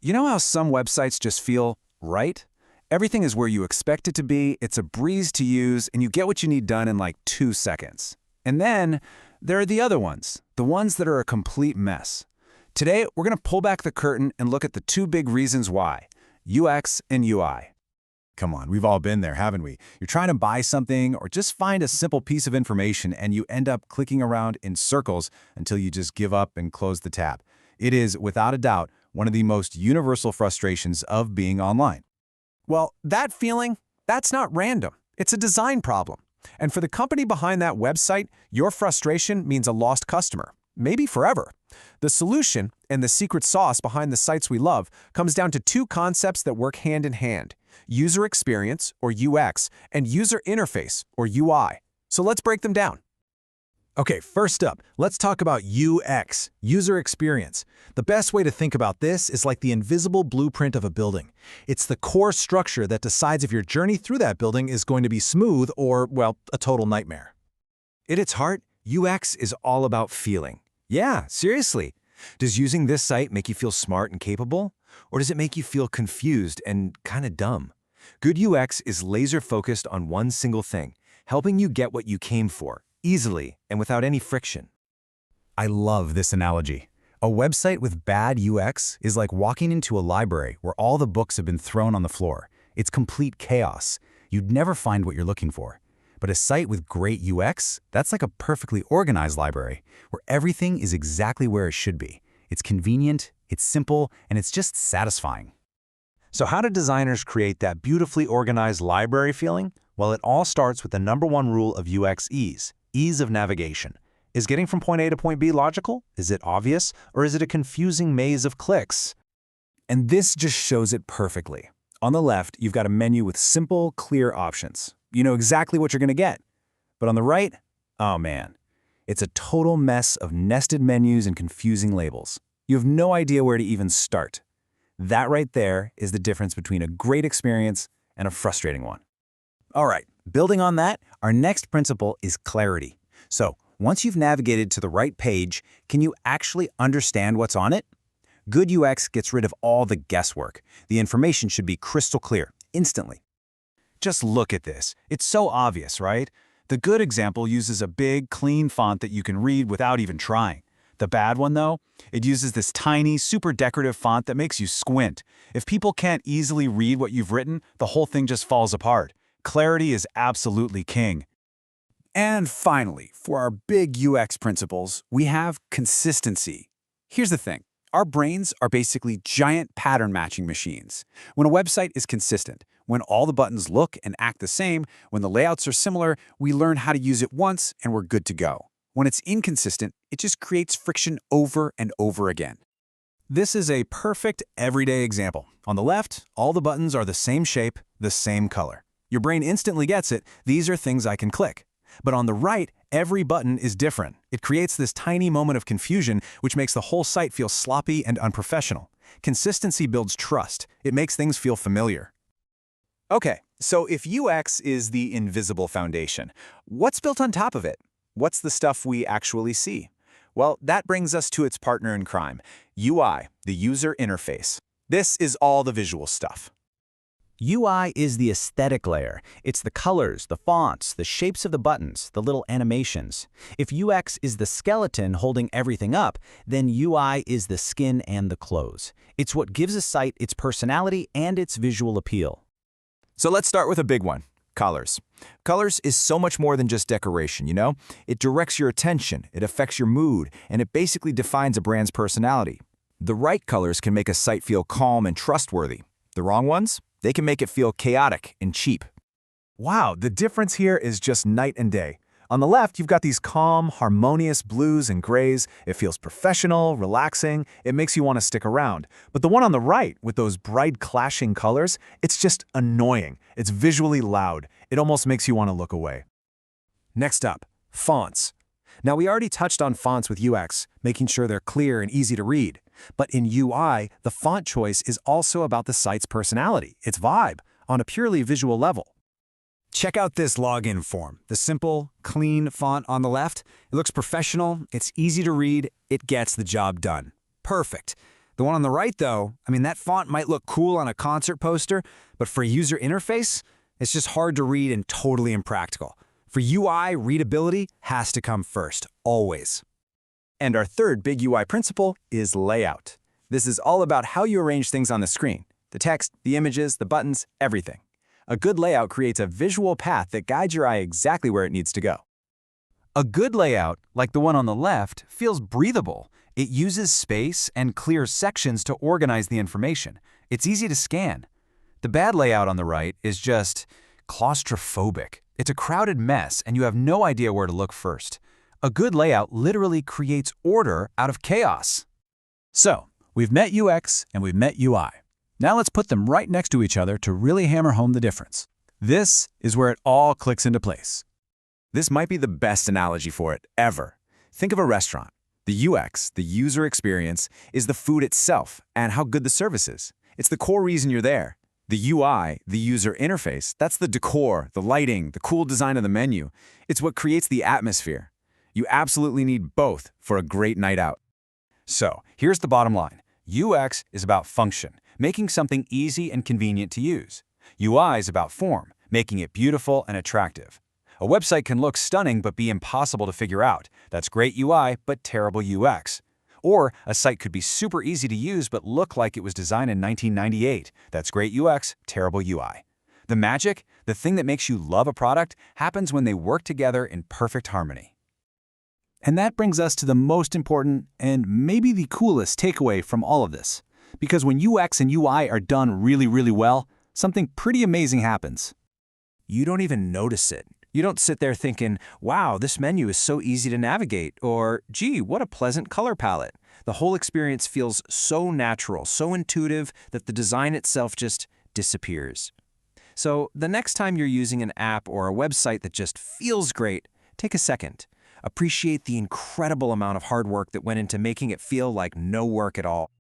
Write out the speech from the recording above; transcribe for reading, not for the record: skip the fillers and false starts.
You know how some websites just feel right? Everything is where you expect it to be, it's a breeze to use, and you get what you need done in like 2 seconds. And then there are the other ones, the ones that are a complete mess. Today, we're going to pull back the curtain and look at the two big reasons why, UX and UI. Come on, we've all been there, haven't we? You're trying to buy something or just find a simple piece of information and you end up clicking around in circles until you just give up and close the tab. It is, without a doubt, one of the most universal frustrations of being online. Well, that feeling, that's not random. It's a design problem. And for the company behind that website, your frustration means a lost customer, maybe forever. The solution, and the secret sauce behind the sites we love, comes down to two concepts that work hand in hand: user experience, or UX, and user interface, or UI. So let's break them down. Okay, first up, let's talk about UX, user experience. The best way to think about this is like the invisible blueprint of a building. It's the core structure that decides if your journey through that building is going to be smooth or, well, a total nightmare. At its heart, UX is all about feeling. Yeah, seriously. Does using this site make you feel smart and capable? Or does it make you feel confused and kind of dumb? Good UX is laser-focused on one single thing, helping you get what you came for, easily and without any friction. I love this analogy. A website with bad UX is like walking into a library where all the books have been thrown on the floor. It's complete chaos. You'd never find what you're looking for. But a site with great UX, that's like a perfectly organized library, where everything is exactly where it should be. It's convenient, it's simple, and it's just satisfying. So how do designers create that beautifully organized library feeling? Well, it all starts with the #1 rule of UX: ease of navigation. Is getting from point A to point B logical? Is it obvious? Or is it a confusing maze of clicks? And this just shows it perfectly. On the left, you've got a menu with simple, clear options. You know exactly what you're going to get. But on the right, oh man, it's a total mess of nested menus and confusing labels. You have no idea where to even start. That right there is the difference between a great experience and a frustrating one. All right, building on that, our next principle is clarity. So, once you've navigated to the right page, can you actually understand what's on it? Good UX gets rid of all the guesswork. The information should be crystal clear, instantly. Just look at this. It's so obvious, right? The good example uses a big, clean font that you can read without even trying. The bad one, though, it uses this tiny, super decorative font that makes you squint. If people can't easily read what you've written, the whole thing just falls apart. Clarity is absolutely king. And finally, for our big UX principles, we have consistency. Here's the thing. Our brains are basically giant pattern matching machines. When a website is consistent, when all the buttons look and act the same, when the layouts are similar, we learn how to use it once and we're good to go. When it's inconsistent, it just creates friction over and over again. This is a perfect everyday example. On the left, all the buttons are the same shape, the same color. Your brain instantly gets it. These are things I can click. But on the right, every button is different. It creates this tiny moment of confusion, which makes the whole site feel sloppy and unprofessional. Consistency builds trust. It makes things feel familiar. Okay, so if UX is the invisible foundation, what's built on top of it? What's the stuff we actually see? Well, that brings us to its partner in crime, UI, the user interface. This is all the visual stuff. UI is the aesthetic layer. It's the colors, the fonts, the shapes of the buttons, the little animations. If UX is the skeleton holding everything up, then UI is the skin and the clothes. It's what gives a site its personality and its visual appeal. So let's start with a big one, colors. Colors is so much more than just decoration, you know? It directs your attention, it affects your mood, and it basically defines a brand's personality. The right colors can make a site feel calm and trustworthy. The wrong ones? They can make it feel chaotic and cheap. Wow, the difference here is just night and day. On the left, you've got these calm, harmonious blues and grays. It feels professional, relaxing. It makes you want to stick around. But the one on the right, with those bright, clashing colors, it's just annoying. It's visually loud. It almost makes you want to look away. Next up, fonts. Now, we already touched on fonts with UX, making sure they're clear and easy to read. But in UI, the font choice is also about the site's personality, its vibe, on a purely visual level. Check out this login form. The simple, clean font on the left. It looks professional, it's easy to read, it gets the job done. Perfect. The one on the right, though, that font might look cool on a concert poster, but for user interface, it's just hard to read and totally impractical. For UI, readability has to come first, always. And our third big UI principle is layout. This is all about how you arrange things on the screen. The text, the images, the buttons, everything. A good layout creates a visual path that guides your eye exactly where it needs to go. A good layout, like the one on the left, feels breathable. It uses space and clear sections to organize the information. It's easy to scan. The bad layout on the right is just claustrophobic. It's a crowded mess, and you have no idea where to look first. A good layout literally creates order out of chaos. So, we've met UX and we've met UI. Now let's put them right next to each other to really hammer home the difference. This is where it all clicks into place. This might be the best analogy for it ever. Think of a restaurant. The UX, the user experience, is the food itself and how good the service is. It's the core reason you're there. The UI, the user interface, that's the decor, the lighting, the cool design of the menu. It's what creates the atmosphere. You absolutely need both for a great night out. So, here's the bottom line. UX is about function, making something easy and convenient to use. UI is about form, making it beautiful and attractive. A website can look stunning but be impossible to figure out. That's great UI, but terrible UX. Or a site could be super easy to use but look like it was designed in 1998. That's great UX, terrible UI. The magic, the thing that makes you love a product, happens when they work together in perfect harmony. And that brings us to the most important and maybe the coolest takeaway from all of this. Because when UX and UI are done really, really well, something pretty amazing happens. You don't even notice it. You don't sit there thinking, wow, this menu is so easy to navigate, or gee, what a pleasant color palette. The whole experience feels so natural, so intuitive that the design itself just disappears. So the next time you're using an app or a website that just feels great, take a second. Appreciate the incredible amount of hard work that went into making it feel like no work at all.